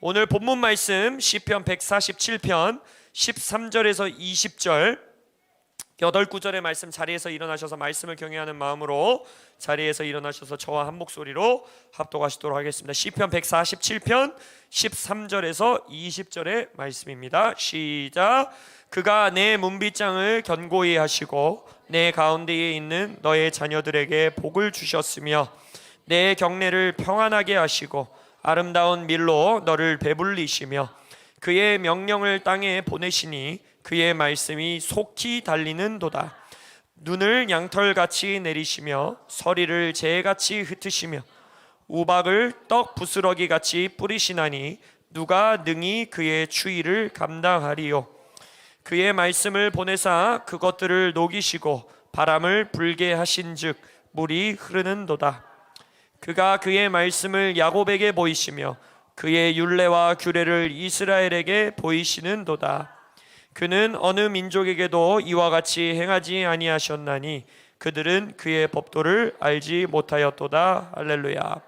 오늘 본문 말씀 시편 147편 13절에서 20절 8구절의 말씀 자리에서 일어나셔서 말씀을 경외하는 마음으로 자리에서 일어나셔서 저와 한 목소리로 합독하시도록 하겠습니다. 시편 147편 13절에서 20절의 말씀입니다. 시작. 그가 내 문빗장을 견고히 하시고 내 가운데에 있는 너의 자녀들에게 복을 주셨으며 내 경내를 평안하게 하시고 아름다운 밀로 너를 배불리시며 그의 명령을 땅에 보내시니 그의 말씀이 속히 달리는도다. 눈을 양털같이 내리시며 서리를 재같이 흩으시며 우박을 떡 부스러기같이 뿌리시나니 누가 능히 그의 추위를 감당하리요. 그의 말씀을 보내사 그것들을 녹이시고 바람을 불게 하신즉 물이 흐르는도다. 그가 그의 말씀을 야곱에게 보이시며 그의 율례와 규례를 이스라엘에게 보이시는도다. 그는 어느 민족에게도 이와 같이 행하지 아니하셨나니 그들은 그의 법도를 알지 못하였도다. 할렐루야.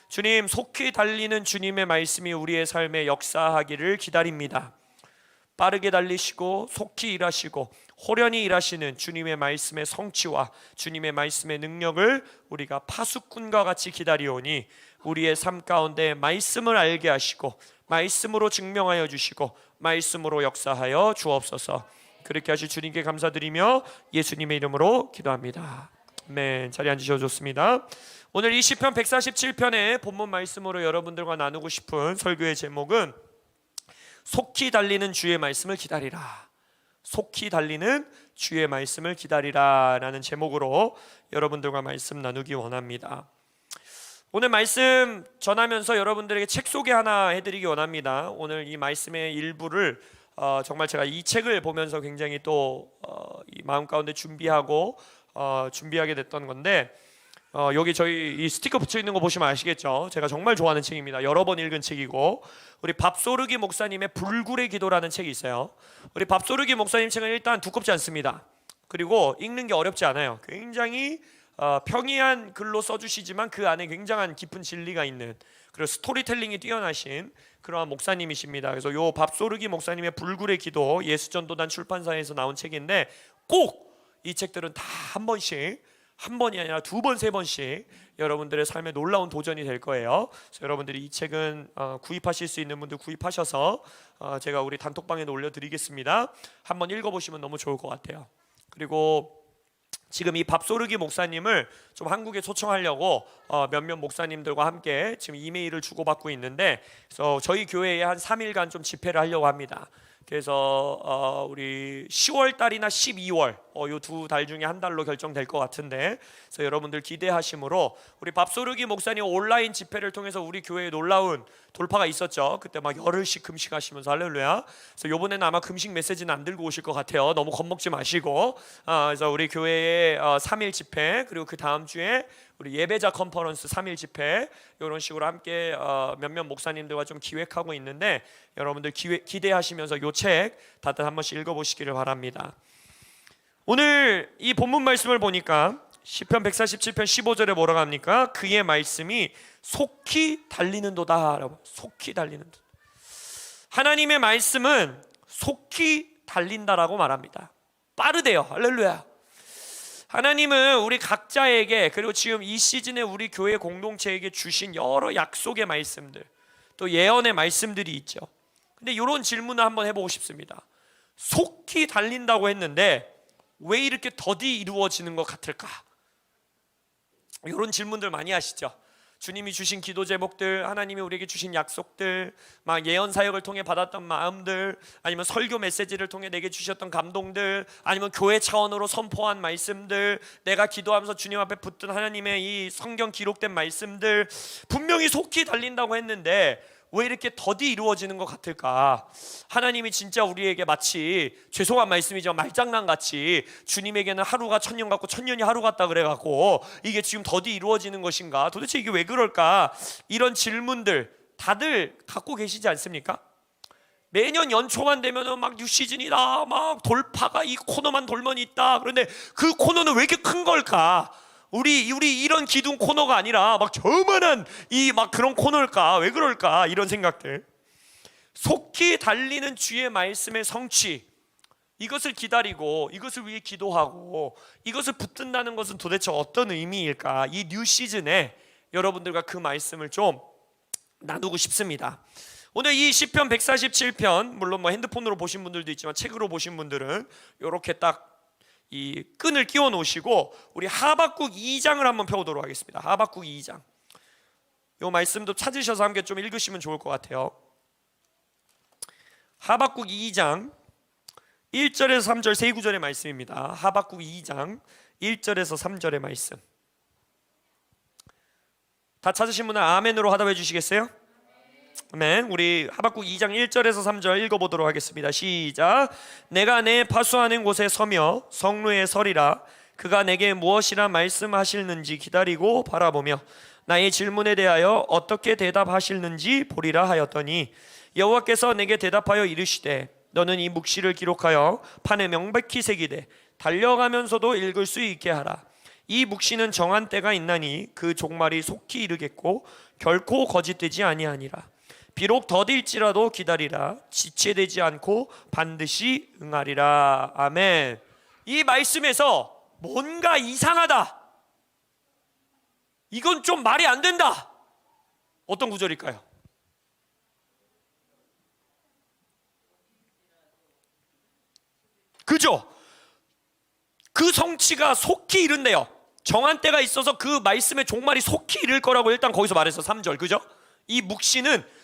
주님, 속히 달리는 주님의 말씀이 우리의 삶에 역사하기를 기다립니다. 빠르게 달리시고 속히 일하시고 호련히 일하시는 주님의 말씀의 성취와 주님의 말씀의 능력을 우리가 파수꾼과 같이 기다리오니 우리의 삶 가운데 말씀을 알게 하시고 말씀으로 증명하여 주시고 말씀으로 역사하여 주옵소서. 그렇게 하실 주님께 감사드리며 예수님의 이름으로 기도합니다. 아멘. 자리에 앉으셔도 좋습니다. 오늘 이 시편 147편의 본문 말씀으로 여러분들과 나누고 싶은 설교의 제목은 속히 달리는 주의 말씀을 기다리라. 속히 달리는 주의 말씀을 기다리라 라는 제목으로 여러분들과 말씀 나누기 원합니다. 오늘 말씀 전하면서 여러분들에게 책 소개 하나 해드리기 원합니다. 오늘 이 말씀의 일부를 정말 제가 이 책을 보면서 굉장히 또 이 마음 가운데 준비하게 됐던 건데 여기 저희 이 스티커 붙여 있는 거 보시면 아시겠죠? 제가 정말 좋아하는 책입니다. 여러 번 읽은 책이고, 우리 밥소르기 목사님의 불굴의 기도라는 책이 있어요. 우리 밥소르기 목사님 책은 일단 두껍지 않습니다. 그리고 읽는 게 어렵지 않아요. 굉장히 평이한 글로 써주시지만 그 안에 굉장한 깊은 진리가 있는, 그리고 스토리텔링이 뛰어나신 그러한 목사님이십니다. 그래서 요 밥소르기 목사님의 불굴의 기도, 예수전도단 출판사에서 나온 책인데 꼭 이 책들은 다 한 번이 아니라 두 번, 세 번씩 여러분들의 삶에 놀라운 도전이 될 거예요. 그래서 여러분들이 이 책은 구입하실 수 있는 분들 구입하셔서 제가 우리 단톡방에 올려드리겠습니다. 한번 읽어보시면 너무 좋을 것 같아요. 그리고 지금 이 밥소르기 목사님을 좀 한국에 초청하려고 몇몇 목사님들과 함께 지금 이메일을 주고받고 있는데, 그래서 저희 교회에 한 3일간 좀 집회를 하려고 합니다. 그래서 우리 10월 달이나 12월 이 두 달 중에 한 달로 결정될 것 같은데, 그래서 여러분들 기대하심으로 우리 밥소르기 목사님 온라인 집회를 통해서 우리 교회에 놀라운 돌파가 있었죠. 그때 막 열흘씩 금식하시면서 할렐루야. 그래서 이번에는 아마 금식 메시지는 안 들고 오실 것 같아요. 너무 겁먹지 마시고 그래서 우리 교회에 3일 집회, 그리고 그 다음 주에 우리 예배자 컨퍼런스 3일 집회, 이런 식으로 함께 몇몇 목사님들과 좀 기획하고 있는데, 여러분들 기대하시면서 이 책 다들 한 번씩 읽어보시기를 바랍니다. 오늘 이 본문 말씀을 보니까 시편 147편 15절에 뭐라고 합니까? 그의 말씀이 속히 달리는도다. 속히 달리는도다. 하나님의 말씀은 속히 달린다라고 말합니다. 빠르대요. 할렐루야. 하나님은 우리 각자에게, 그리고 지금 이 시즌에 우리 교회 공동체에게 주신 여러 약속의 말씀들, 또 예언의 말씀들이 있죠. 근데 이런 질문을 한번 해보고 싶습니다. 속히 달린다고 했는데 왜 이렇게 더디 이루어지는 것 같을까? 이런 질문들 많이 하시죠. 주님이 주신 기도 제목들, 하나님이 우리에게 주신 약속들, 막 예언 사역을 통해 받았던 마음들, 아니면 설교 메시지를 통해 내게 주셨던 감동들, 아니면 교회 차원으로 선포한 말씀들, 내가 기도하면서 주님 앞에 붙든 하나님의 이 성경 기록된 말씀들, 분명히 속히 달린다고 했는데 왜 이렇게 더디 이루어지는 것 같을까? 하나님이 진짜 우리에게 마치, 죄송한 말씀이지만 말장난같이 주님에게는 하루가 천년 같고 천년이 하루 같다 그래갖고 이게 지금 더디 이루어지는 것인가? 도대체 이게 왜 그럴까? 이런 질문들 다들 갖고 계시지 않습니까? 매년 연초만 되면은 막 뉴 시즌이다, 막 돌파가 이 코너만 돌면 있다. 그런데 그 코너는 왜 이렇게 큰 걸까? 우리 이런 기둥 코너가 아니라 막 저만한 이 막 그런 코너일까? 왜 그럴까? 이런 생각들. 속히 달리는 주의 말씀의 성취, 이것을 기다리고 이것을 위해 기도하고 이것을 붙든다는 것은 도대체 어떤 의미일까? 이 뉴 시즌에 여러분들과 그 말씀을 좀 나누고 싶습니다. 오늘 이 시편 147편, 물론 뭐 핸드폰으로 보신 분들도 있지만 책으로 보신 분들은 이렇게 딱 이 끈을 끼워 놓으시고 우리 하박국 2장을 한번 펴보도록 하겠습니다. 하박국 2장, 이 말씀도 찾으셔서 함께 좀 읽으시면 좋을 것 같아요. 하박국 2장 1절에서 3절 세 구절의 말씀입니다. 하박국 2장 1절에서 3절의 말씀, 다 찾으신 분은 아멘으로 화답해 주시겠어요? 아멘. 우리 하박국 2장 1절에서 3절 읽어보도록 하겠습니다. 시작. 내가 내 파수하는 곳에 서며 성루에 서리라. 그가 내게 무엇이라 말씀하실는지 기다리고 바라보며 나의 질문에 대하여 어떻게 대답하실는지 보리라 하였더니 여호와께서 내게 대답하여 이르시되 너는 이 묵시를 기록하여 판에 명백히 새기되 달려가면서도 읽을 수 있게 하라. 이 묵시는 정한 때가 있나니 그 종말이 속히 이르겠고 결코 거짓되지 아니하니라. 비록 더딜지라도 기다리라. 지체되지 않고 반드시 응하리라. 아멘. 이 말씀에서 뭔가 이상하다, 이건 좀 말이 안 된다, 어떤 구절일까요? 그죠? 그 성취가 속히 이른대요. 정한 때가 있어서 그 말씀의 종말이 속히 이를 거라고 일단 거기서 말해서 3절, 그죠? 이 묵시는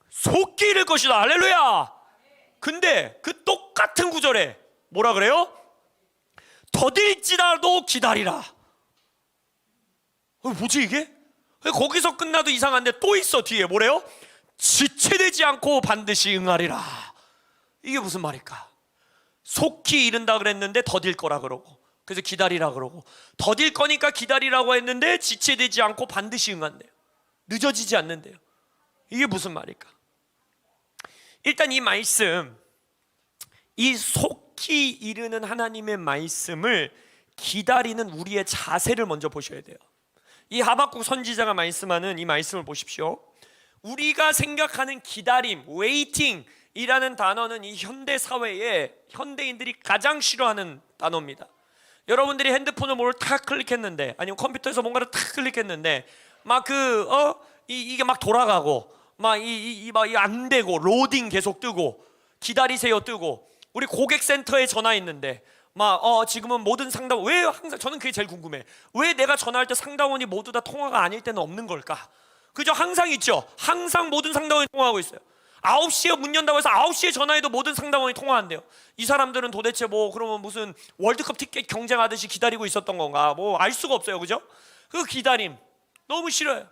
속히 이를 것이다. 할렐루야. 근데 그 똑같은 구절에 뭐라 그래요? 더딜지라도 기다리라. 뭐지 이게? 거기서 끝나도 이상한데 또 있어 뒤에 뭐래요? 지체되지 않고 반드시 응하리라. 이게 무슨 말일까? 속히 이른다 그랬는데 더딜 거라 그러고, 그래서 기다리라 그러고, 더딜 거니까 기다리라고 했는데 지체되지 않고 반드시 응한대요. 늦어지지 않는데요. 이게 무슨 말일까? 일단 이 말씀, 이 속히 이르는 하나님의 말씀을 기다리는 우리의 자세를 먼저 보셔야 돼요. 이 하박국 선지자가 말씀하는 이 말씀을 보십시오. 우리가 생각하는 기다림, 웨이팅 이라는 단어는 이 현대 사회에 현대인들이 가장 싫어하는 단어입니다. 여러분들이 핸드폰을 뭘 탁 클릭했는데, 아니면 컴퓨터에서 뭔가를 탁 클릭했는데 막 이게 막 돌아가고 막 안 되고 로딩 계속 뜨고 기다리세요 뜨고, 우리 고객센터에 전화했는데 지금은 모든 상담, 왜 항상 저는 그게 제일 궁금해. 왜 내가 전화할 때 상담원이 모두 다 통화가 아닐 때는 없는 걸까? 그죠? 항상 있죠. 항상 모든 상담원이 통화하고 있어요. 9시에 문 연다고 해서 9시에 전화해도 모든 상담원이 통화한대요. 이 사람들은 도대체 그러면 무슨 월드컵 티켓 경쟁하듯이 기다리고 있었던 건가? 알 수가 없어요. 그죠? 그 기다림 너무 싫어요.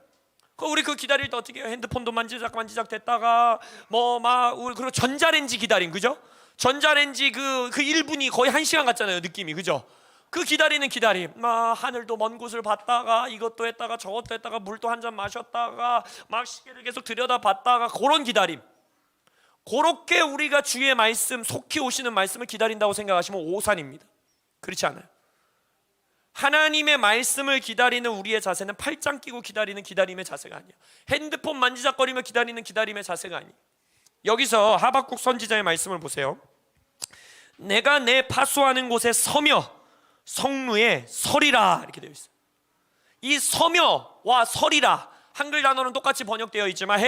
우리 그 기다릴 때 어떻게 해요? 핸드폰도 만지작 됐다가 그리고 전자레인지 기다림, 그죠? 전자레인지 그 1분이 거의 1시간 같잖아요, 느낌이. 그죠? 그 기다리는 기다림, 하늘도 먼 곳을 봤다가 이것도 했다가 저것도 했다가 물도 한 잔 마셨다가 막 시계를 계속 들여다봤다가 그런 기다림. 그렇게 우리가 주의 말씀, 속히 오시는 말씀을 기다린다고 생각하시면 오산입니다. 그렇지 않아요. 하나님의 말씀을 기다리는 우리의 자세는 팔짱 끼고 기다리는 기다림의 자세가 아니에요. 핸드폰 만지작거리며 기다리는 기다림의 자세가 아니에요. 여기서 하박국 선지자의 말씀을 보세요. 내가 내 파수하는 곳에 서며 성루에 서리라, 이렇게 되어 있어요. 이 서며와 서리라, 한글 단어는 똑같이 번역되어 있지만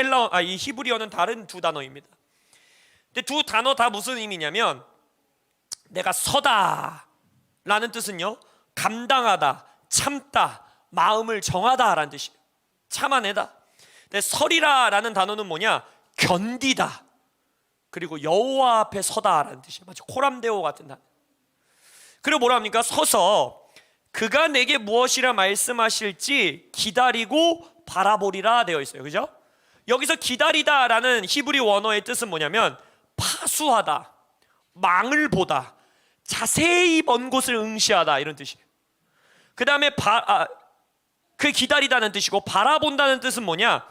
이 히브리어는 다른 두 단어입니다. 근데 두 단어 다 무슨 의미냐면, 내가 서다 라는 뜻은요, 감당하다, 참다, 마음을 정하다 라는 뜻이에요. 참아내다. 근데 서리라 라는 단어는 뭐냐? 견디다, 그리고 여호와 앞에 서다 라는 뜻이에요. 마치 코람데오 같은 단어. 그리고 뭐라 합니까? 서서 그가 내게 무엇이라 말씀하실지 기다리고 바라보리라 되어 있어요. 그죠? 여기서 기다리다 라는 히브리 원어의 뜻은 뭐냐면 파수하다, 망을 보다, 자세히 먼 곳을 응시하다, 이런 뜻이에요. 그 다음에 그 기다리다는 뜻이고, 바라본다는 뜻은 뭐냐?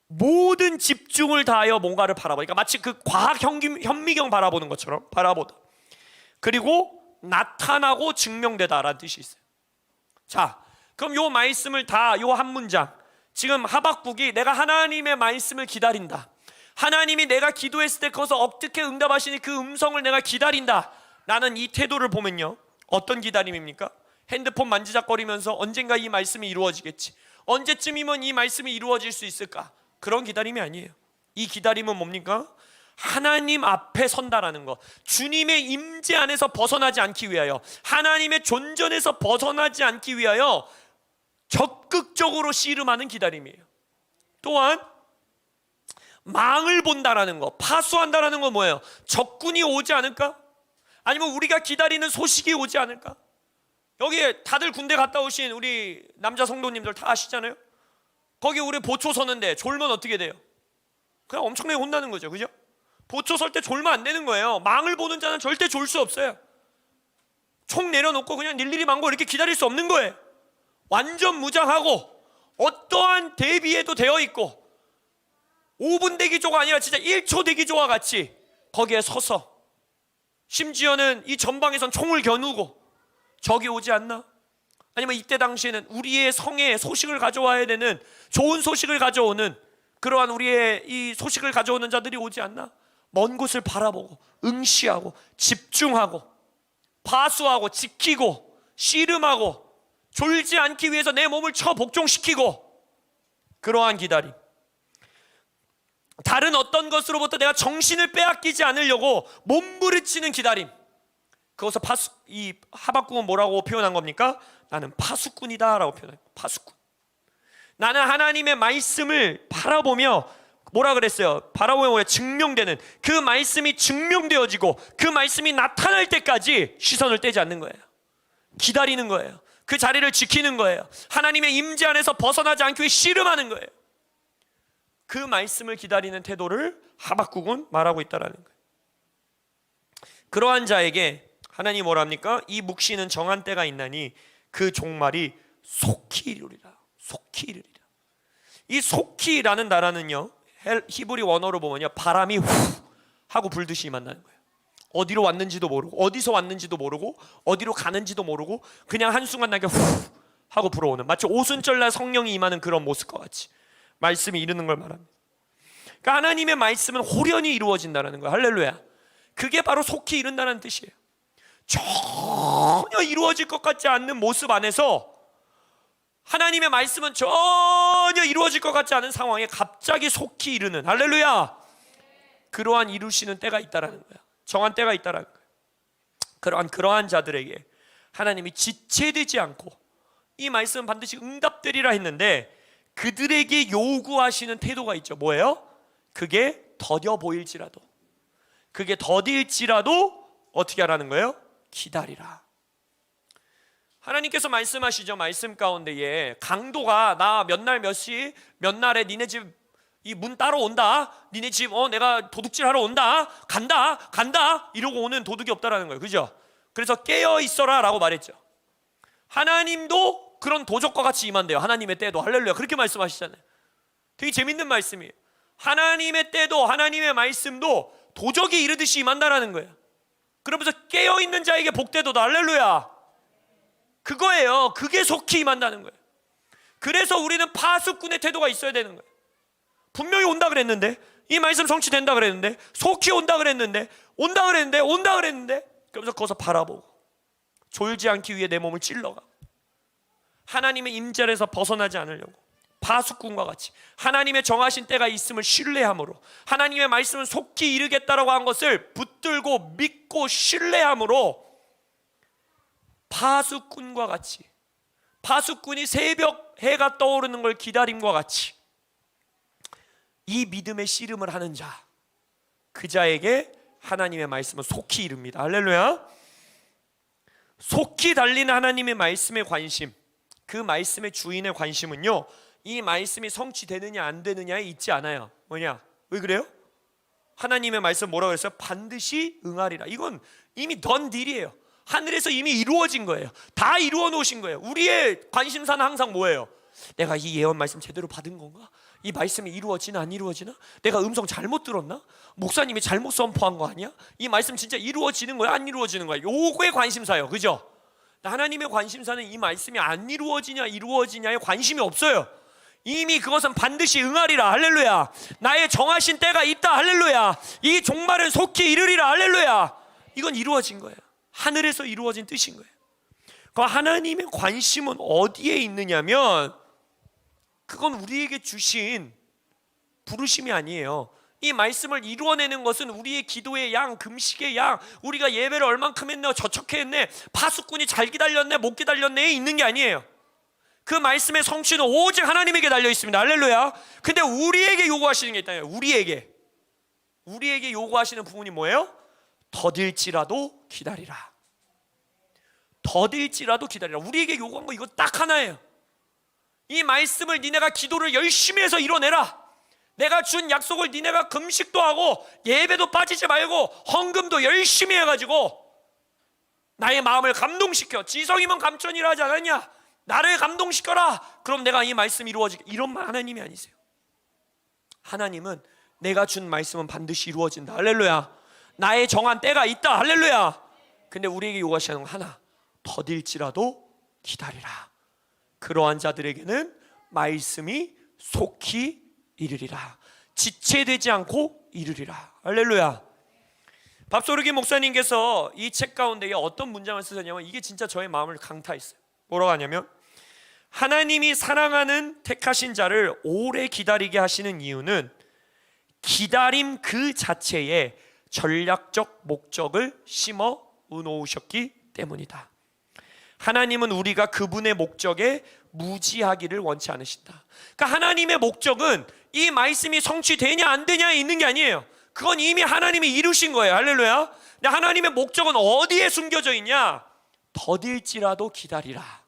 모든 집중을 다하여 뭔가를 바라보니까, 마치 그 과학 현미경 바라보는 것처럼 바라보다. 그리고 나타나고 증명되다라는 뜻이 있어요. 자, 그럼 요 말씀을 다, 요 한 문장, 지금 하박국이 내가 하나님의 말씀을 기다린다, 하나님이 내가 기도했을 때 거기서 어떻게 응답하시니 그 음성을 내가 기다린다 라는 이 태도를 보면요, 어떤 기다림입니까? 핸드폰 만지작거리면서 언젠가 이 말씀이 이루어지겠지, 언제쯤이면 이 말씀이 이루어질 수 있을까, 그런 기다림이 아니에요. 이 기다림은 뭡니까? 하나님 앞에 선다라는 것, 주님의 임재 안에서 벗어나지 않기 위하여, 하나님의 존전에서 벗어나지 않기 위하여 적극적으로 씨름하는 기다림이에요. 또한 망을 본다라는 것, 파수한다라는 건 뭐예요? 적군이 오지 않을까? 아니면 우리가 기다리는 소식이 오지 않을까? 여기에 다들 군대 갔다 오신 우리 남자 성도님들 다 아시잖아요. 거기 우리 보초 서는데 졸면 어떻게 돼요? 그냥 엄청나게 혼나는 거죠, 그죠? 보초 설 때 졸면 안 되는 거예요. 망을 보는 자는 절대 졸 수 없어요. 총 내려놓고 그냥 일일이 망고 이렇게 기다릴 수 없는 거예요. 완전 무장하고 어떠한 대비에도 되어 있고 5분 대기조가 아니라 진짜 1초 대기조와 같이 거기에 서서, 심지어는 이 전방에선 총을 겨누고 적이 오지 않나? 아니면 이때 당시에는 우리의 성에 소식을 가져와야 되는, 좋은 소식을 가져오는 그러한 우리의 이 소식을 가져오는 자들이 오지 않나? 먼 곳을 바라보고 응시하고 집중하고 파수하고 지키고 씨름하고 졸지 않기 위해서 내 몸을 쳐 복종시키고, 그러한 기다림, 다른 어떤 것으로부터 내가 정신을 빼앗기지 않으려고 몸부림치는 기다림, 그것을 이 하박국은 뭐라고 표현한 겁니까? 나는 파수꾼이다 라고 표현해요. 파수꾼. 나는 하나님의 말씀을 바라보며 뭐라 그랬어요? 바라보며 증명되는, 그 말씀이 증명되어지고 그 말씀이 나타날 때까지 시선을 떼지 않는 거예요. 기다리는 거예요. 그 자리를 지키는 거예요. 하나님의 임재 안에서 벗어나지 않기 위해 씨름하는 거예요. 그 말씀을 기다리는 태도를 하박국은 말하고 있다는 거예요. 그러한 자에게 하나님이 뭐라 합니까? 이 묵시는 정한 때가 있나니 그 종말이 속히 이루리라. 속히 이루리라. 이 속히라는 단어는요, 히브리 원어로 보면요, 바람이 후 하고 불듯이 임한다는 거예요. 어디로 왔는지도 모르고 어디서 왔는지도 모르고 어디로 가는지도 모르고 그냥 한순간 나게 후 하고 불어오는, 마치 오순절날 성령이 임하는 그런 모습과 같이 말씀이 이르는 걸 말합니다. 그러니까 하나님의 말씀은 호련히 이루어진다는 거예요. 할렐루야. 그게 바로 속히 이룬다는 뜻이에요. 전혀 이루어질 것 같지 않는 모습 안에서 하나님의 말씀은 전혀 이루어질 것 같지 않은 상황에 갑자기 속히 이루는, 할렐루야, 그러한 이루시는 때가 있다라는 거야. 정한 때가 있다라는 거야. 그러한 자들에게 하나님이 지체되지 않고 이 말씀은 반드시 응답되리라 했는데, 그들에게 요구하시는 태도가 있죠. 뭐예요? 그게 더뎌 보일지라도, 그게 더딜지라도 어떻게 하라는 거예요? 기다리라. 하나님께서 말씀하시죠. 말씀 가운데에 강도가 나 몇 날 몇 시 몇 날에 니네 집 이 문 따러 온다, 니네 집 내가 도둑질 하러 온다, 간다 이러고 오는 도둑이 없다라는 거예요. 그죠? 그래서 깨어 있어라 라고 말했죠. 하나님도 그런 도적과 같이 임한대요. 하나님의 때도. 할렐루야. 그렇게 말씀하시잖아요. 되게 재밌는 말씀이에요. 하나님의 때도, 하나님의 말씀도 도적이 이르듯이 임한다라는 거예요. 그러면서 깨어있는 자에게 복되도다. 할렐루야. 그거예요. 그게 속히 임한다는 거예요. 그래서 우리는 파수꾼의 태도가 있어야 되는 거예요. 분명히 온다 그랬는데, 이 말씀 성취된다 그랬는데, 속히 온다 그랬는데, 온다 그랬는데 그러면서 거기서 바라보고 졸지 않기 위해 내 몸을 찔러가 하나님의 임재에서 벗어나지 않으려고 파수꾼과 같이 하나님의 정하신 때가 있음을 신뢰함으로, 하나님의 말씀은 속히 이루겠다라고 한 것을 붙들고 믿고 신뢰함으로 파수꾼과 같이, 파수꾼이 새벽 해가 떠오르는 걸 기다림과 같이 이 믿음의 씨름을 하는 자, 그 자에게 하나님의 말씀은 속히 이릅니다. 할렐루야. 속히 달리는 하나님의 말씀의 관심, 그 말씀의 주인의 관심은요, 이 말씀이 성취되느냐 안 되느냐에 있지 않아요. 뭐냐? 왜 그래요? 하나님의 말씀 뭐라고 했어요? 반드시 응하리라. 이건 이미 던 딜이에요. 하늘에서 이미 이루어진 거예요. 다 이루어 놓으신 거예요. 우리의 관심사는 항상 뭐예요? 내가 이 예언 말씀 제대로 받은 건가? 이 말씀이 이루어지나 안 이루어지나? 내가 음성 잘못 들었나? 목사님이 잘못 선포한 거 아니야? 이 말씀 진짜 이루어지는 거야? 안 이루어지는 거야? 요거의 관심사예요. 그죠? 하나님의 관심사는 이 말씀이 안 이루어지냐 이루어지냐에 관심이 없어요. 이미 그것은 반드시 응하리라. 할렐루야. 나의 정하신 때가 있다. 할렐루야. 이 종말은 속히 이르리라. 할렐루야. 이건 이루어진 거예요. 하늘에서 이루어진 뜻인 거예요. 그 하나님의 관심은 어디에 있느냐면 그건 우리에게 주신 부르심이 아니에요. 이 말씀을 이루어내는 것은 우리의 기도의 양, 금식의 양, 우리가 예배를 얼만큼 했네, 저렇게 했네, 파수꾼이 잘 기다렸네, 못 기다렸네에 있는 게 아니에요. 그 말씀의 성취는 오직 하나님에게 달려 있습니다. 할렐루야. 근데 우리에게 요구하시는 게 있다요. 우리에게 요구하시는 부분이 뭐예요? 더딜지라도 기다리라. 더딜지라도 기다리라. 우리에게 요구한 거 이거 딱 하나예요. 이 말씀을 니네가 기도를 열심히 해서 이뤄내라. 내가 준 약속을 니네가 금식도 하고 예배도 빠지지 말고 헌금도 열심히 해가지고 나의 마음을 감동시켜. 지성이면 감천이라 하지 않았냐? 나를 감동시켜라. 그럼 내가 이 말씀이 이루어지게. 이런 하나님이 아니세요. 하나님은 내가 준 말씀은 반드시 이루어진다. 할렐루야. 나의 정한 때가 있다. 할렐루야. 근데 우리에게 요구하시는 건 하나, 더딜지라도 기다리라. 그러한 자들에게는 말씀이 속히 이르리라. 지체되지 않고 이르리라. 할렐루야. 밥소르기 목사님께서 이 책 가운데 어떤 문장을 쓰셨냐면 이게 진짜 저의 마음을 강타했어요. 뭐라고 하냐면, 하나님이 사랑하는 택하신 자를 오래 기다리게 하시는 이유는 기다림 그 자체에 전략적 목적을 심어 놓으셨기 때문이다. 하나님은 우리가 그분의 목적에 무지하기를 원치 않으신다. 그러니까 하나님의 목적은 이 말씀이 성취되냐 안 되냐에 있는 게 아니에요. 그건 이미 하나님이 이루신 거예요. 할렐루야. 근데 하나님의 목적은 어디에 숨겨져 있냐? 더딜지라도 기다리라.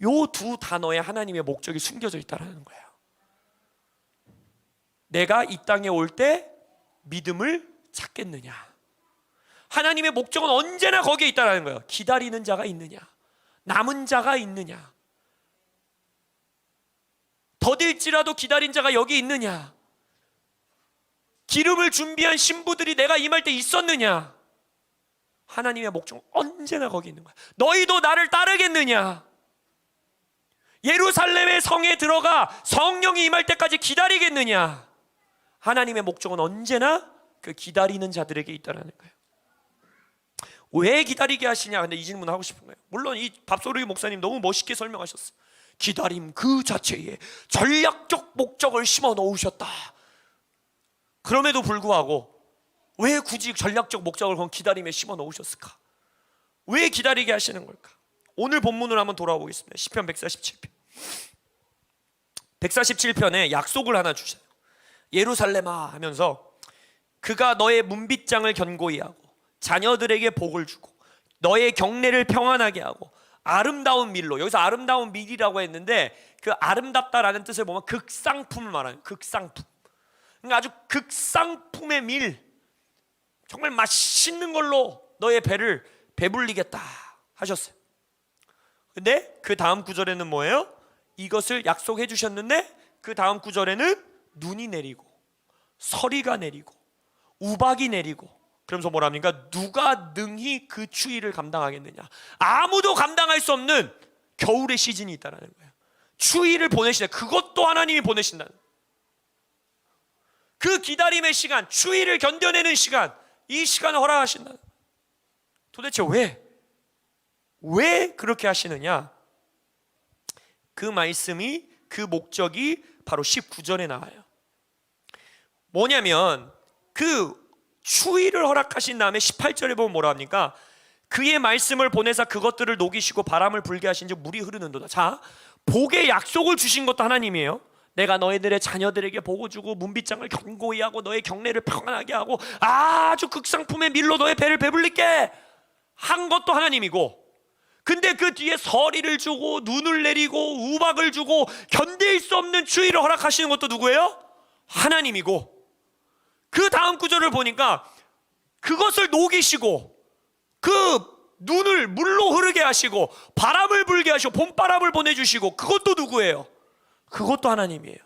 요 두 단어에 하나님의 목적이 숨겨져 있다는 거예요. 내가 이 땅에 올 때 믿음을 찾겠느냐. 하나님의 목적은 언제나 거기에 있다는 거예요. 기다리는 자가 있느냐, 남은 자가 있느냐, 더딜지라도 기다린 자가 여기 있느냐, 기름을 준비한 신부들이 내가 임할 때 있었느냐. 하나님의 목적은 언제나 거기 있는 거야. 너희도 나를 따르겠느냐. 예루살렘의 성에 들어가 성령이 임할 때까지 기다리겠느냐. 하나님의 목적은 언제나 그 기다리는 자들에게 있다는 거예요. 왜 기다리게 하시냐? 근데 이 질문 하고 싶은 거예요. 물론 이 밥소르기 목사님 너무 멋있게 설명하셨어요. 기다림 그 자체에 전략적 목적을 심어 놓으셨다. 그럼에도 불구하고 왜 굳이 전략적 목적을 그런 기다림에 심어 놓으셨을까? 왜 기다리게 하시는 걸까? 오늘 본문으로 한번 돌아오겠습니다. 시편 147편. 147편에 약속을 하나 주셔요. 예루살렘아 하면서 그가 너의 문빗장을 견고히 하고 자녀들에게 복을 주고 너의 경내를 평안하게 하고 아름다운 밀로, 여기서 아름다운 밀이라고 했는데 그 아름답다라는 뜻을 보면 극상품을 말하는 극상품. 그러니까 아주 극상품의 밀, 정말 맛있는 걸로 너의 배를 배불리겠다 하셨어요. 근데 그 다음 구절에는 뭐예요? 이것을 약속해 주셨는데 그 다음 구절에는 눈이 내리고 서리가 내리고 우박이 내리고 그러면서 뭐랍니까? 누가 능히 그 추위를 감당하겠느냐. 아무도 감당할 수 없는 겨울의 시즌이 있다는 거예요. 추위를 보내신다. 그것도 하나님이 보내신다는 거예요. 그 기다림의 시간, 추위를 견뎌내는 시간, 이 시간을 허락하신다. 도대체 왜 그렇게 하시느냐? 그 말씀이, 그 목적이 바로 19절에 나와요. 뭐냐면 그 추위를 허락하신 다음에 18절에 보면 뭐라 합니까? 그의 말씀을 보내사 그것들을 녹이시고 바람을 불게 하신즉 물이 흐르는도다. 자, 복의 약속을 주신 것도 하나님이에요. 내가 너희들의 자녀들에게 복을 주고 문빗장을 견고히 하고 너의 경내를 평안하게 하고 아주 극상품의 밀로 너의 배를 배불리게 한 것도 하나님이고, 근데 그 뒤에 서리를 주고 눈을 내리고 우박을 주고 견딜 수 없는 추위를 허락하시는 것도 누구예요? 하나님이고, 그 다음 구절을 보니까 그것을 녹이시고 그 눈을 물로 흐르게 하시고 바람을 불게 하시고 봄바람을 보내주시고 그것도 누구예요? 그것도 하나님이에요.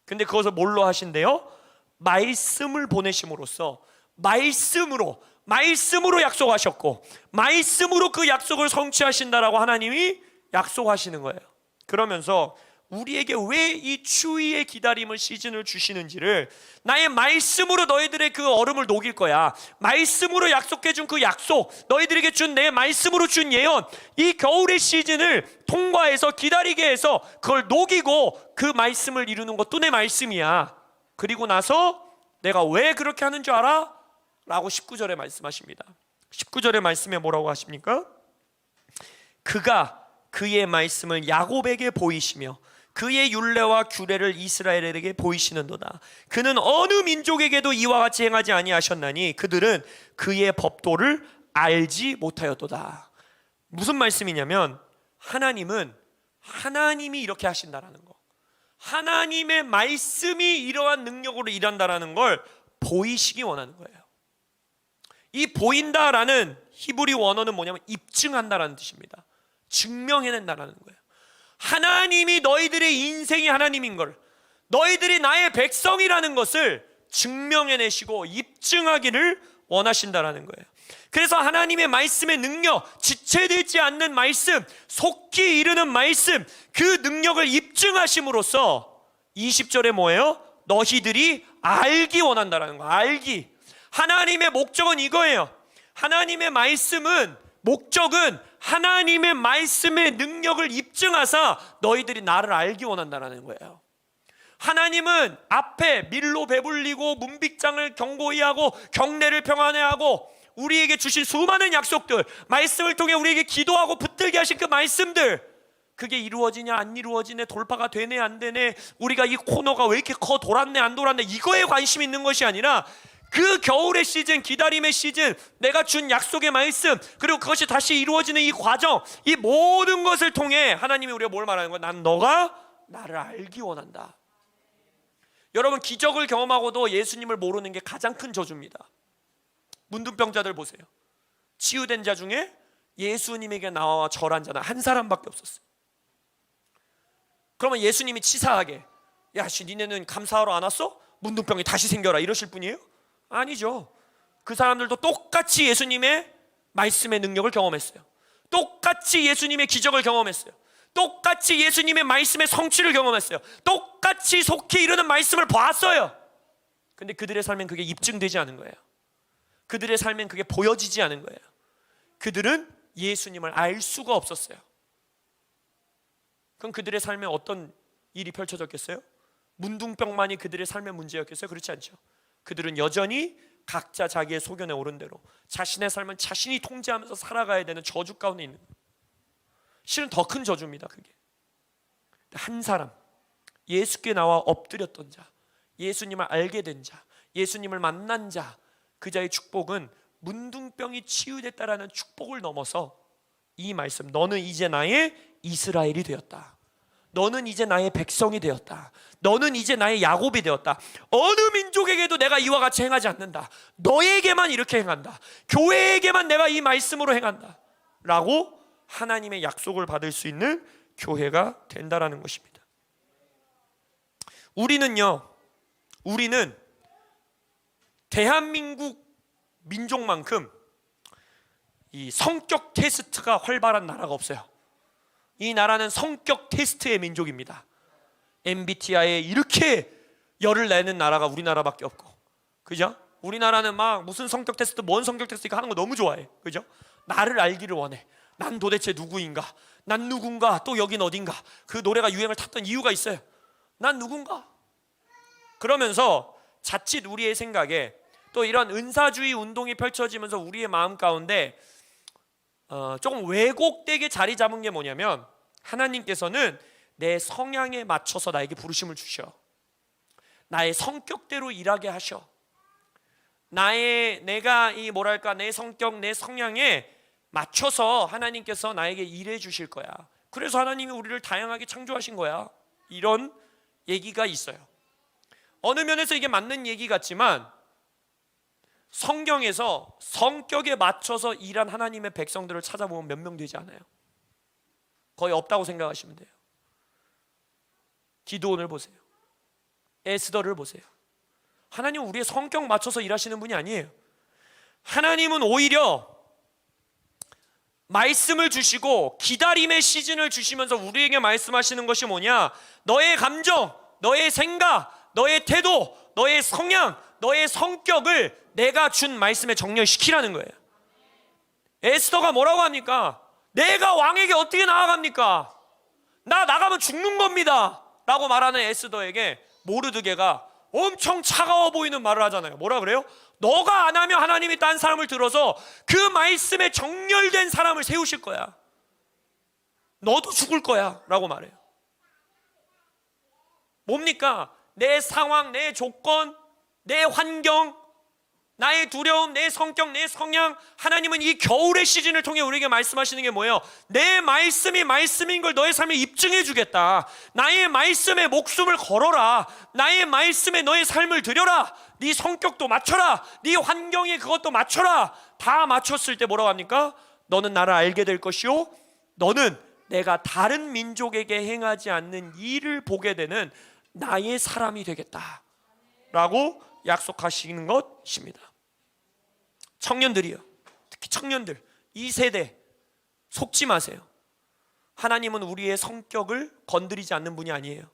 근데 그것을 뭘로 하신대요? 말씀을 보내심으로써 말씀으로 약속하셨고 말씀으로 그 약속을 성취하신다라고 하나님이 약속하시는 거예요. 그러면서 우리에게 왜 이 추위의 기다림을 시즌을 주시는지를 나의 말씀으로 너희들의 그 얼음을 녹일 거야. 말씀으로 약속해 준 그 약속, 너희들에게 준 내 말씀으로 준 예언, 이 겨울의 시즌을 통과해서 기다리게 해서 그걸 녹이고 그 말씀을 이루는 것도 내 말씀이야. 그리고 나서 내가 왜 그렇게 하는 줄 알아? 라고 19절에 말씀하십니다. 19절의 말씀에 뭐라고 하십니까? 그가 그의 말씀을 야곱에게 보이시며 그의 율례와 규례를 이스라엘에게 보이시는도다. 그는 어느 민족에게도 이와 같이 행하지 아니하셨나니 그들은 그의 법도를 알지 못하였도다. 무슨 말씀이냐면 하나님은 하나님이 이렇게 하신다라는 거, 하나님의 말씀이 이러한 능력으로 일한다라는 걸 보이시기 원하는 거예요. 이 보인다라는 히브리 원어는 뭐냐면 입증한다라는 뜻입니다. 증명해낸다라는 거예요. 하나님이 너희들의 인생이 하나님인 걸, 너희들이 나의 백성이라는 것을 증명해내시고 입증하기를 원하신다라는 거예요. 그래서 하나님의 말씀의 능력, 지체되지 않는 말씀, 속히 이르는 말씀, 그 능력을 입증하심으로써 20절에 뭐예요? 너희들이 알기 원한다라는 거예요. 알기. 하나님의 목적은 이거예요. 하나님의 말씀은, 목적은 하나님의 말씀의 능력을 입증하사 너희들이 나를 알기 원한다는 거예요. 하나님은 앞에 밀로 배불리고 문빗장을 견고히 하고 경내를 평안해 하고 우리에게 주신 수많은 약속들, 말씀을 통해 우리에게 기도하고 붙들게 하신 그 말씀들, 그게 이루어지냐 안 이루어지네, 돌파가 되네 안 되네, 우리가 이 코너가 왜 이렇게 커, 돌았네 안 돌았네, 이거에 관심이 있는 것이 아니라 그 겨울의 시즌, 기다림의 시즌, 내가 준 약속의 말씀, 그리고 그것이 다시 이루어지는 이 과정, 이 모든 것을 통해 하나님이 우리가 뭘 말하는 거야? 난 너가 나를 알기 원한다. 여러분, 기적을 경험하고도 예수님을 모르는 게 가장 큰 저주입니다. 문둥병자들 보세요. 치유된 자 중에 예수님에게 나와 절한 자는 한 사람밖에 없었어요. 그러면 예수님이 치사하게, 야, 니네는 감사하러 안 왔어? 문둥병이 다시 생겨라, 이러실 분이에요? 아니죠. 그 사람들도 똑같이 예수님의 말씀의 능력을 경험했어요. 똑같이 예수님의 기적을 경험했어요. 똑같이 예수님의 말씀의 성취를 경험했어요. 똑같이 속히 이르는 말씀을 봤어요. 근데 그들의 삶엔 그게 입증되지 않은 거예요. 그들의 삶엔 그게 보여지지 않은 거예요. 그들은 예수님을 알 수가 없었어요. 그럼 그들의 삶에 어떤 일이 펼쳐졌겠어요? 문둥병만이 그들의 삶의 문제였겠어요? 그렇지 않죠. 그들은 여전히 각자 자기의 소견에 오른 대로 자신의 삶은 자신이 통제하면서 살아가야 되는 저주 가운데 있는 거예요. 실은 더 큰 저주입니다. 그게 한 사람, 예수께 나와 엎드렸던 자, 예수님을 알게 된 자, 예수님을 만난 자, 그 자의 축복은 문둥병이 치유됐다라는 축복을 넘어서 이 말씀, 너는 이제 나의 이스라엘이 되었다, 너는 이제 나의 백성이 되었다, 너는 이제 나의 야곱이 되었다, 어느 민족에게도 내가 이와 같이 행하지 않는다, 너에게만 이렇게 행한다, 교회에게만 내가 이 말씀으로 행한다 라고 하나님의 약속을 받을 수 있는 교회가 된다라는 것입니다. 우리는 대한민국 민족만큼 이 성격 테스트가 활발한 나라가 없어요. 이 나라는 성격 테스트의 민족입니다. MBTI에 이렇게 열을 내는 나라가 우리나라밖에 없고, 그죠? 우리나라는 막 무슨 성격 테스트, 뭔 성격 테스트 이거 하는 거 너무 좋아해, 그죠? 나를 알기를 원해. 난 도대체 누구인가? 난 누군가? 또 여긴 어딘가? 그 노래가 유행을 탔던 이유가 있어요. 난 누군가? 그러면서 자칫 우리의 생각에 또 이런 은사주의 운동이 펼쳐지면서 우리의 마음 가운데 조금 왜곡되게 자리 잡은 게 뭐냐면, 하나님께서는 내 성향에 맞춰서 나에게 부르심을 주셔. 나의 성격대로 일하게 하셔. 내가 내 성격, 내 성향에 맞춰서 하나님께서 나에게 일해 주실 거야. 그래서 하나님이 우리를 다양하게 창조하신 거야. 이런 얘기가 있어요. 어느 면에서 이게 맞는 얘기 같지만 성경에서 성격에 맞춰서 일한 하나님의 백성들을 찾아보면 몇 명 되지 않아요. 거의 없다고 생각하시면 돼요. 기드온을 보세요. 에스더를 보세요. 하나님은 우리의 성격 맞춰서 일하시는 분이 아니에요. 하나님은 오히려 말씀을 주시고 기다림의 시즌을 주시면서 우리에게 말씀하시는 것이 뭐냐? 너의 감정, 너의 생각, 너의 태도, 너의 성향, 너의 성격을 내가 준 말씀에 정렬시키라는 거예요. 에스더가 뭐라고 합니까? 내가 왕에게 어떻게 나아갑니까? 나 나가면 죽는 겁니다 라고 말하는 에스더에게 모르드게가 엄청 차가워 보이는 말을 하잖아요. 뭐라 그래요? 너가 안 하면 하나님이 딴 사람을 들어서 그 말씀에 정렬된 사람을 세우실 거야. 너도 죽을 거야 라고 말해요. 뭡니까? 내 상황, 내 조건, 내 환경, 나의 두려움, 내 성격, 내 성향. 하나님은 이 겨울의 시즌을 통해 우리에게 말씀하시는 게 뭐예요? 내 말씀이 말씀인 걸 너의 삶에 입증해 주겠다. 나의 말씀에 목숨을 걸어라. 나의 말씀에 너의 삶을 드려라. 네 성격도 맞춰라. 네 환경에 그것도 맞춰라. 다 맞췄을 때 뭐라고 합니까? 너는 나를 알게 될 것이요, 너는 내가 다른 민족에게 행하지 않는 일을 보게 되는 나의 사람이 되겠다 라고 약속하시는 것입니다. 청년들이요, 특히 청년들, 이 세대 속지 마세요. 하나님은 우리의 성격을 건드리지 않는 분이 아니에요.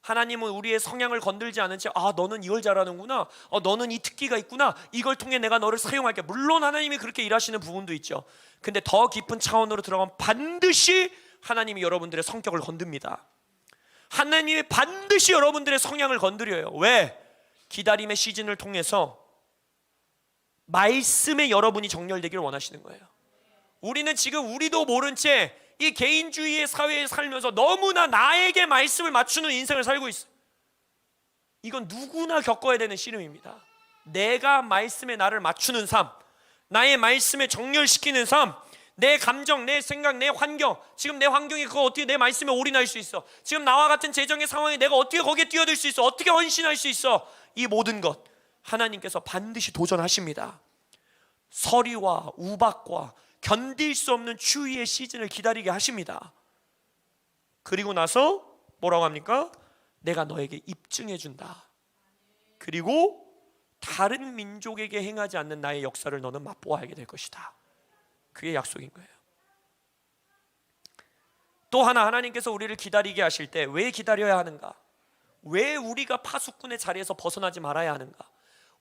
하나님은 우리의 성향을 건들지 않은 채 너는 이걸 잘하는구나, 너는 이 특기가 있구나, 이걸 통해 내가 너를 사용할게. 물론 하나님이 그렇게 일하시는 부분도 있죠. 근데 더 깊은 차원으로 들어가면 반드시 하나님이 여러분들의 성격을 건듭니다. 하나님이 반드시 여러분들의 성향을 건드려요. 왜? 기다림의 시즌을 통해서 말씀에 여러분이 정렬되기를 원하시는 거예요. 우리는 지금 우리도 모른 채 이 개인주의의 사회에 살면서 너무나 나에게 말씀을 맞추는 인생을 살고 있어요. 이건 누구나 겪어야 되는 씨름입니다. 내가 말씀에 나를 맞추는 삶, 나의 말씀에 정렬시키는 삶, 내 감정, 내 생각, 내 환경, 지금 내 환경이 그거 어떻게 내 말씀에 올인할 수 있어? 지금 나와 같은 재정의 상황에 내가 어떻게 거기에 뛰어들 수 있어? 어떻게 헌신할 수 있어? 이 모든 것 하나님께서 반드시 도전하십니다. 서리와 우박과 견딜 수 없는 추위의 시즌을 기다리게 하십니다. 그리고 나서 뭐라고 합니까? 내가 너에게 입증해 준다. 그리고 다른 민족에게 행하지 않는 나의 역사를 너는 맛보아야 될 것이다. 그게 약속인 거예요. 또 하나, 하나님께서 우리를 기다리게 하실 때 왜 기다려야 하는가? 왜 우리가 파수꾼의 자리에서 벗어나지 말아야 하는가?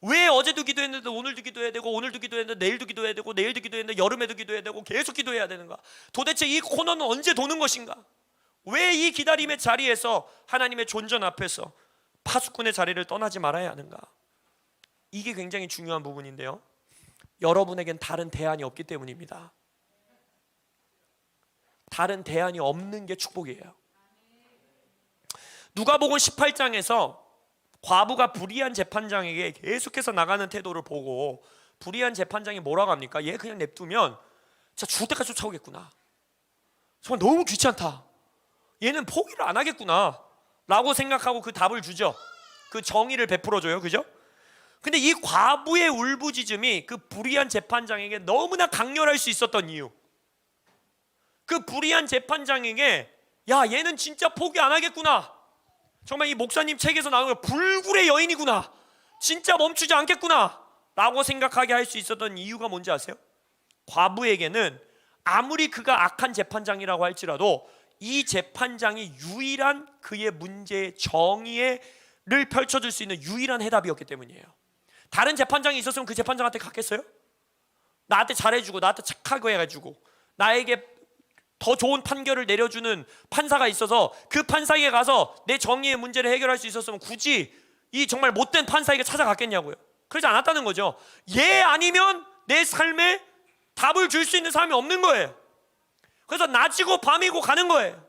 왜 어제도 기도했는데 오늘도 기도해야 되고, 오늘도 기도했는데 내일도 기도해야 되고, 내일도 기도했는데 여름에도 기도해야 되고, 계속 기도해야 되는가? 도대체 이 코너는 언제 도는 것인가? 왜 이 기다림의 자리에서 하나님의 존전 앞에서 파수꾼의 자리를 떠나지 말아야 하는가? 이게 굉장히 중요한 부분인데요, 여러분에겐 다른 대안이 없기 때문입니다. 다른 대안이 없는 게 축복이에요. 누가복음 18장에서 과부가 불의한 재판장에게 계속해서 나가는 태도를 보고 불의한 재판장이 뭐라고 합니까? 얘 그냥 냅두면 진짜 죽을 때까지 쫓아오겠구나, 정말 너무 귀찮다, 얘는 포기를 안 하겠구나 라고 생각하고 그 답을 주죠. 그 정의를 베풀어줘요. 그죠? 근데 이 과부의 울부짖음이 그 불의한 재판장에게 너무나 강렬할 수 있었던 이유, 그 불의한 재판장에게 야, 얘는 진짜 포기 안 하겠구나, 정말 이 목사님 책에서 나오는 불굴의 여인이구나, 진짜 멈추지 않겠구나 라고 생각하게 할 수 있었던 이유가 뭔지 아세요? 과부에게는 아무리 그가 악한 재판장이라고 할지라도 이 재판장이 유일한 그의 문제의 정의를 펼쳐줄 수 있는 유일한 해답이었기 때문이에요. 다른 재판장이 있었으면 그 재판장한테 갔겠어요? 나한테 잘해주고 나한테 착하게 해가지고 나에게 더 좋은 판결을 내려주는 판사가 있어서 그 판사에게 가서 내 정의의 문제를 해결할 수 있었으면 굳이 이 정말 못된 판사에게 찾아갔겠냐고요. 그러지 않았다는 거죠. 얘 아니면 내 삶에 답을 줄 수 있는 사람이 없는 거예요. 그래서 낮이고 밤이고 가는 거예요.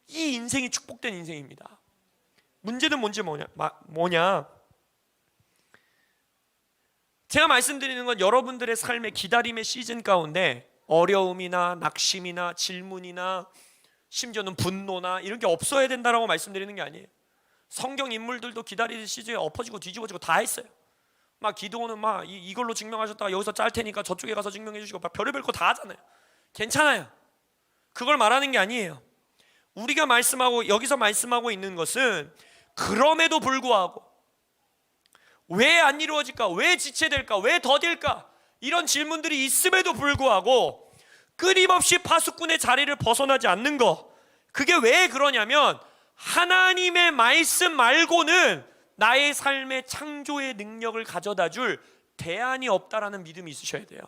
이 인생이 축복된 인생입니다. 문제는 뭔지 뭐냐? 제가 말씀드리는 건 여러분들의 삶의 기다림의 시즌 가운데 어려움이나 낙심이나 질문이나 심지어는 분노나 이런 게 없어야 된다라고 말씀드리는 게 아니에요. 성경 인물들도 기다리는 시즌에 엎어지고 뒤집어지고 다 했어요. 막 기도는 막 이걸로 증명하셨다가 여기서 짤 테니까 저쪽에 가서 증명해 주시고 막 별의별 거 다 하잖아요. 괜찮아요. 그걸 말하는 게 아니에요. 우리가 여기서 말씀하고 있는 것은 그럼에도 불구하고 왜 안 이루어질까? 왜 지체될까? 왜 더딜까? 이런 질문들이 있음에도 불구하고 끊임없이 파수꾼의 자리를 벗어나지 않는 거, 그게 왜 그러냐면 하나님의 말씀 말고는 나의 삶의 창조의 능력을 가져다 줄 대안이 없다라는 믿음이 있으셔야 돼요.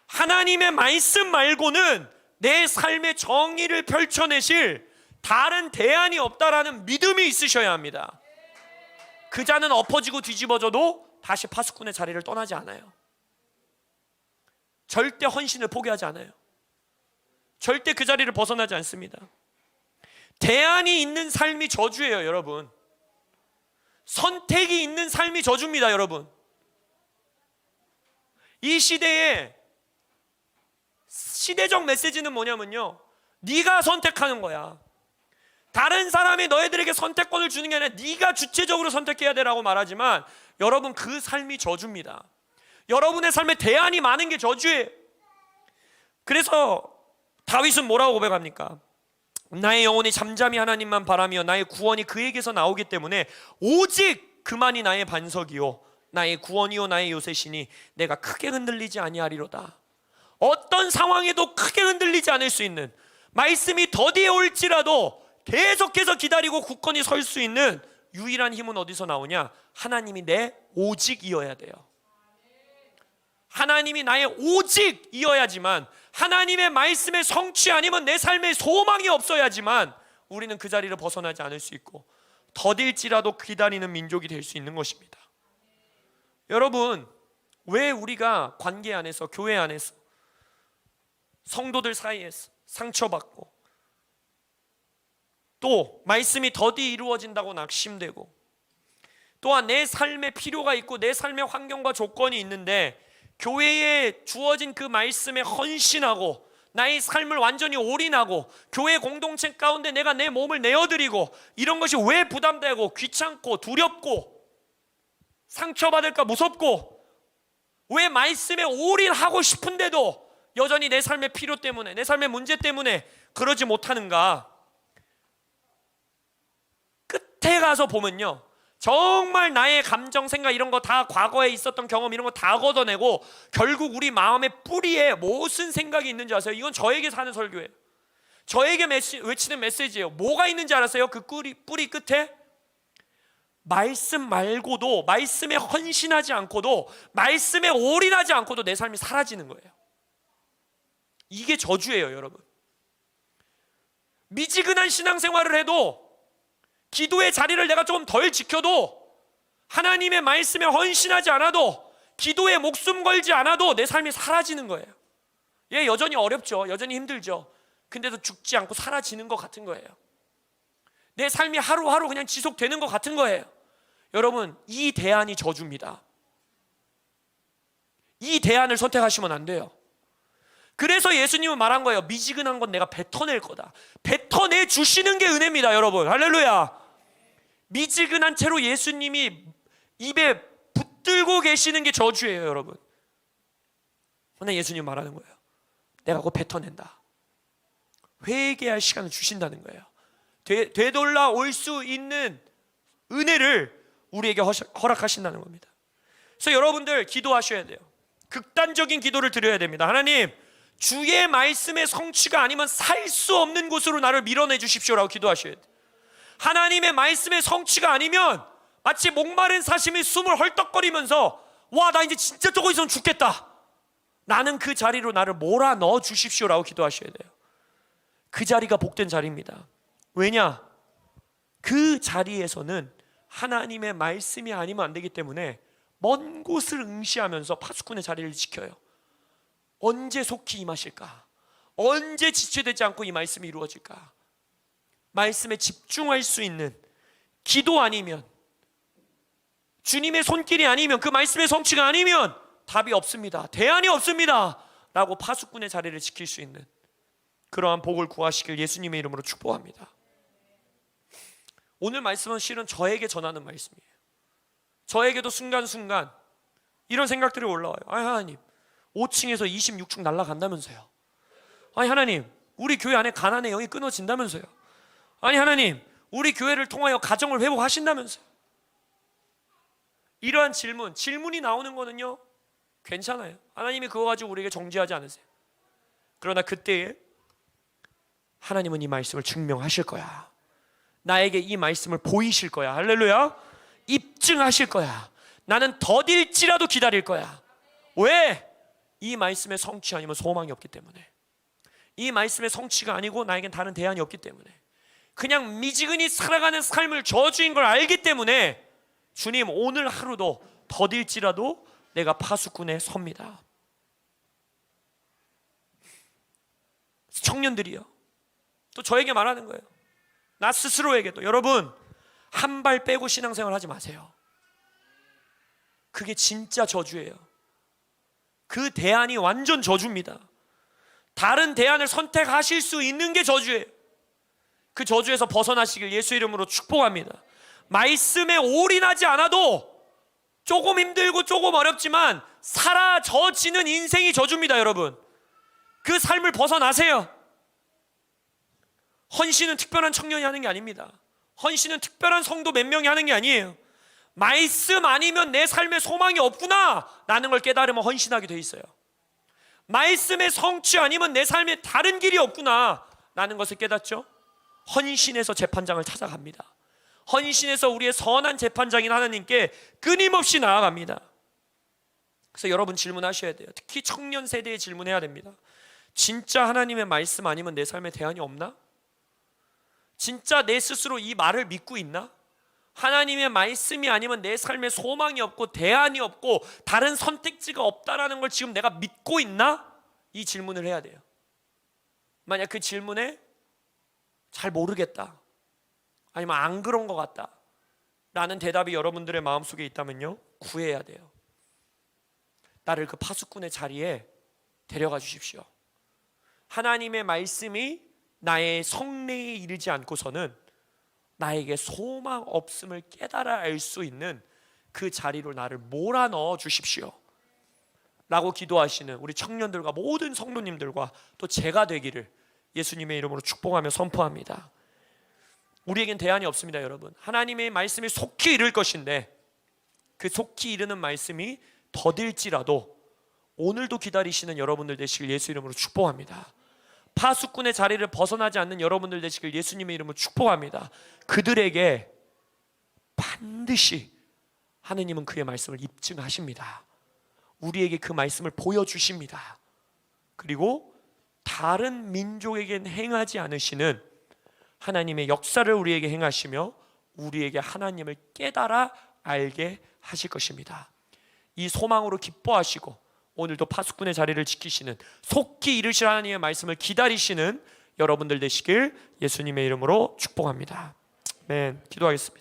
하나님의 말씀 말고는 내 삶의 정의를 펼쳐내실 다른 대안이 없다라는 믿음이 있으셔야 합니다. 그 자는 엎어지고 뒤집어져도 다시 파수꾼의 자리를 떠나지 않아요. 절대 헌신을 포기하지 않아요. 절대 그 자리를 벗어나지 않습니다. 대안이 있는 삶이 저주예요, 여러분. 선택이 있는 삶이 저주입니다, 여러분. 이 시대에 시대적 메시지는 뭐냐면요, 네가 선택하는 거야. 다른 사람이 너희들에게 선택권을 주는 게 아니라 네가 주체적으로 선택해야 되라고 말하지만, 여러분, 그 삶이 저주입니다. 여러분의 삶에 대안이 많은 게 저주예요. 그래서 다윗은 뭐라고 고백합니까? 나의 영혼이 잠잠히 하나님만 바라며 나의 구원이 그에게서 나오기 때문에 오직 그만이 나의 반석이요 나의 구원이요 나의 요새시니 내가 크게 흔들리지 아니하리로다. 어떤 상황에도 크게 흔들리지 않을 수 있는, 말씀이 더디에 올지라도 계속해서 기다리고 굳건히 설 수 있는 유일한 힘은 어디서 나오냐? 하나님이 내 오직이어야 돼요. 하나님이 나의 오직이어야지만, 하나님의 말씀의 성취 아니면 내 삶에 소망이 없어야지만 우리는 그 자리를 벗어나지 않을 수 있고 더딜지라도 기다리는 민족이 될 수 있는 것입니다. 여러분, 왜 우리가 관계 안에서, 교회 안에서, 성도들 사이에서 상처받고 또 말씀이 더디 이루어진다고 낙심되고, 또한 내 삶에 필요가 있고 내 삶의 환경과 조건이 있는데 교회에 주어진 그 말씀에 헌신하고 나의 삶을 완전히 올인하고 교회 공동체 가운데 내가 내 몸을 내어드리고, 이런 것이 왜 부담되고 귀찮고 두렵고 상처받을까 무섭고, 왜 말씀에 올인하고 싶은데도 여전히 내 삶의 필요 때문에, 내 삶의 문제 때문에 그러지 못하는가? 끝에 가서 보면요, 정말 나의 감정, 생각 이런 거 다, 과거에 있었던 경험 이런 거 다 걷어내고 결국 우리 마음의 뿌리에 무슨 생각이 있는지 아세요? 이건 저에게 사는 설교예요. 저에게 외치는 메시지예요. 뭐가 있는지 알았어요? 그 뿌리 끝에 말씀 말고도, 말씀에 헌신하지 않고도, 말씀에 올인하지 않고도 내 삶이 사라지는 거예요. 이게 저주예요, 여러분. 미지근한 신앙생활을 해도, 기도의 자리를 내가 조금 덜 지켜도, 하나님의 말씀에 헌신하지 않아도, 기도에 목숨 걸지 않아도 내 삶이 사라지는 거예요. 예, 여전히 어렵죠. 여전히 힘들죠. 근데도 죽지 않고 사라지는 것 같은 거예요. 내 삶이 하루하루 그냥 지속되는 것 같은 거예요. 여러분, 이 대안이 저주입니다. 이 대안을 선택하시면 안 돼요. 그래서 예수님은 말한 거예요. 미지근한 건 내가 뱉어낼 거다. 뱉어내 주시는 게 은혜입니다, 여러분. 할렐루야. 미지근한 채로 예수님이 입에 붙들고 계시는 게 저주예요, 여러분. 그러나 예수님 말하는 거예요. 내가 그거 뱉어낸다. 회개할 시간을 주신다는 거예요. 되돌아 올 수 있는 은혜를 우리에게 허락하신다는 겁니다. 그래서 여러분들 기도하셔야 돼요. 극단적인 기도를 드려야 됩니다. 하나님, 주의 말씀의 성취가 아니면 살 수 없는 곳으로 나를 밀어내 주십시오라고 기도하셔야 돼요. 하나님의 말씀의 성취가 아니면 마치 목마른 사슴이 숨을 헐떡거리면서, 와, 나 이제 진짜 저거 있으면 죽겠다, 나는 그 자리로 나를 몰아넣어 주십시오라고 기도하셔야 돼요. 그 자리가 복된 자리입니다. 왜냐? 그 자리에서는 하나님의 말씀이 아니면 안 되기 때문에 먼 곳을 응시하면서 파수꾼의 자리를 지켜요. 언제 속히 임하실까? 언제 지체되지 않고 이 말씀이 이루어질까? 말씀에 집중할 수 있는 기도 아니면, 주님의 손길이 아니면, 그 말씀의 성취가 아니면 답이 없습니다. 대안이 없습니다 라고 파수꾼의 자리를 지킬 수 있는 그러한 복을 구하시길 예수님의 이름으로 축복합니다. 오늘 말씀은 실은 저에게 전하는 말씀이에요. 저에게도 순간순간 이런 생각들이 올라와요. 아니, 하나님, 5층에서 26층 날아간다면서요. 아니, 하나님, 우리 교회 안에 가난의 영이 끊어진다면서요. 아니, 하나님, 우리 교회를 통하여 가정을 회복하신다면서요. 이러한 질문이 나오는 거는요, 괜찮아요. 하나님이 그거 가지고 우리에게 정죄하지 않으세요. 그러나 그때에 하나님은 이 말씀을 증명하실 거야. 나에게 이 말씀을 보이실 거야. 할렐루야. 입증하실 거야. 나는 더딜지라도 기다릴 거야. 왜? 이 말씀의 성취 아니면 소망이 없기 때문에. 이 말씀의 성취가 아니고 나에겐 다른 대안이 없기 때문에. 그냥 미지근히 살아가는 삶을 저주인 걸 알기 때문에 주님, 오늘 하루도 더딜지라도 내가 파수꾼에 섭니다. 청년들이요, 또 저에게 말하는 거예요. 나 스스로에게도. 여러분, 한 발 빼고 신앙생활 하지 마세요. 그게 진짜 저주예요. 그 대안이 완전 저주입니다. 다른 대안을 선택하실 수 있는 게 저주예요. 그 저주에서 벗어나시길 예수 이름으로 축복합니다. 말씀에 올인하지 않아도 조금 힘들고 조금 어렵지만 사라져지는 인생이 저주입니다. 여러분, 그 삶을 벗어나세요. 헌신은 특별한 청년이 하는 게 아닙니다. 헌신은 특별한 성도 몇 명이 하는 게 아니에요. 말씀 아니면 내 삶에 소망이 없구나 라는 걸 깨달으면 헌신하게 돼 있어요. 말씀의 성취 아니면 내 삶에 다른 길이 없구나 라는 것을 깨닫죠. 헌신해서 재판장을 찾아갑니다. 헌신해서 우리의 선한 재판장인 하나님께 끊임없이 나아갑니다. 그래서 여러분 질문하셔야 돼요. 특히 청년 세대에 질문해야 됩니다. 진짜 하나님의 말씀 아니면 내 삶에 대안이 없나? 진짜 내 스스로 이 말을 믿고 있나? 하나님의 말씀이 아니면 내 삶에 소망이 없고 대안이 없고 다른 선택지가 없다라는 걸 지금 내가 믿고 있나? 이 질문을 해야 돼요. 만약 그 질문에 잘 모르겠다, 아니면 안 그런 것 같다 라는 대답이 여러분들의 마음속에 있다면요, 구해야 돼요. 나를 그 파수꾼의 자리에 데려가 주십시오. 하나님의 말씀이 나의 성례에 이르지 않고서는 나에게 소망 없음을 깨달아 알 수 있는 그 자리로 나를 몰아넣어 주십시오 라고 기도하시는 우리 청년들과 모든 성도님들과 또 제가 되기를 예수님의 이름으로 축복하며 선포합니다. 우리에겐 대안이 없습니다. 여러분, 하나님의 말씀이 속히 이룰 것인데 그 속히 이르는 말씀이 더딜지라도 오늘도 기다리시는 여러분들 되시길 예수 이름으로 축복합니다. 파수꾼의 자리를 벗어나지 않는 여러분들 되시길 예수님의 이름으로 축복합니다. 그들에게 반드시 하느님은 그의 말씀을 입증하십니다. 우리에게 그 말씀을 보여주십니다. 그리고 다른 민족에겐 행하지 않으시는 하나님의 역사를 우리에게 행하시며 우리에게 하나님을 깨달아 알게 하실 것입니다. 이 소망으로 기뻐하시고 오늘도 파수꾼의 자리를 지키시는, 속히 이르실 하나님의 말씀을 기다리시는 여러분들 되시길 예수님의 이름으로 축복합니다. 아멘. 기도하겠습니다.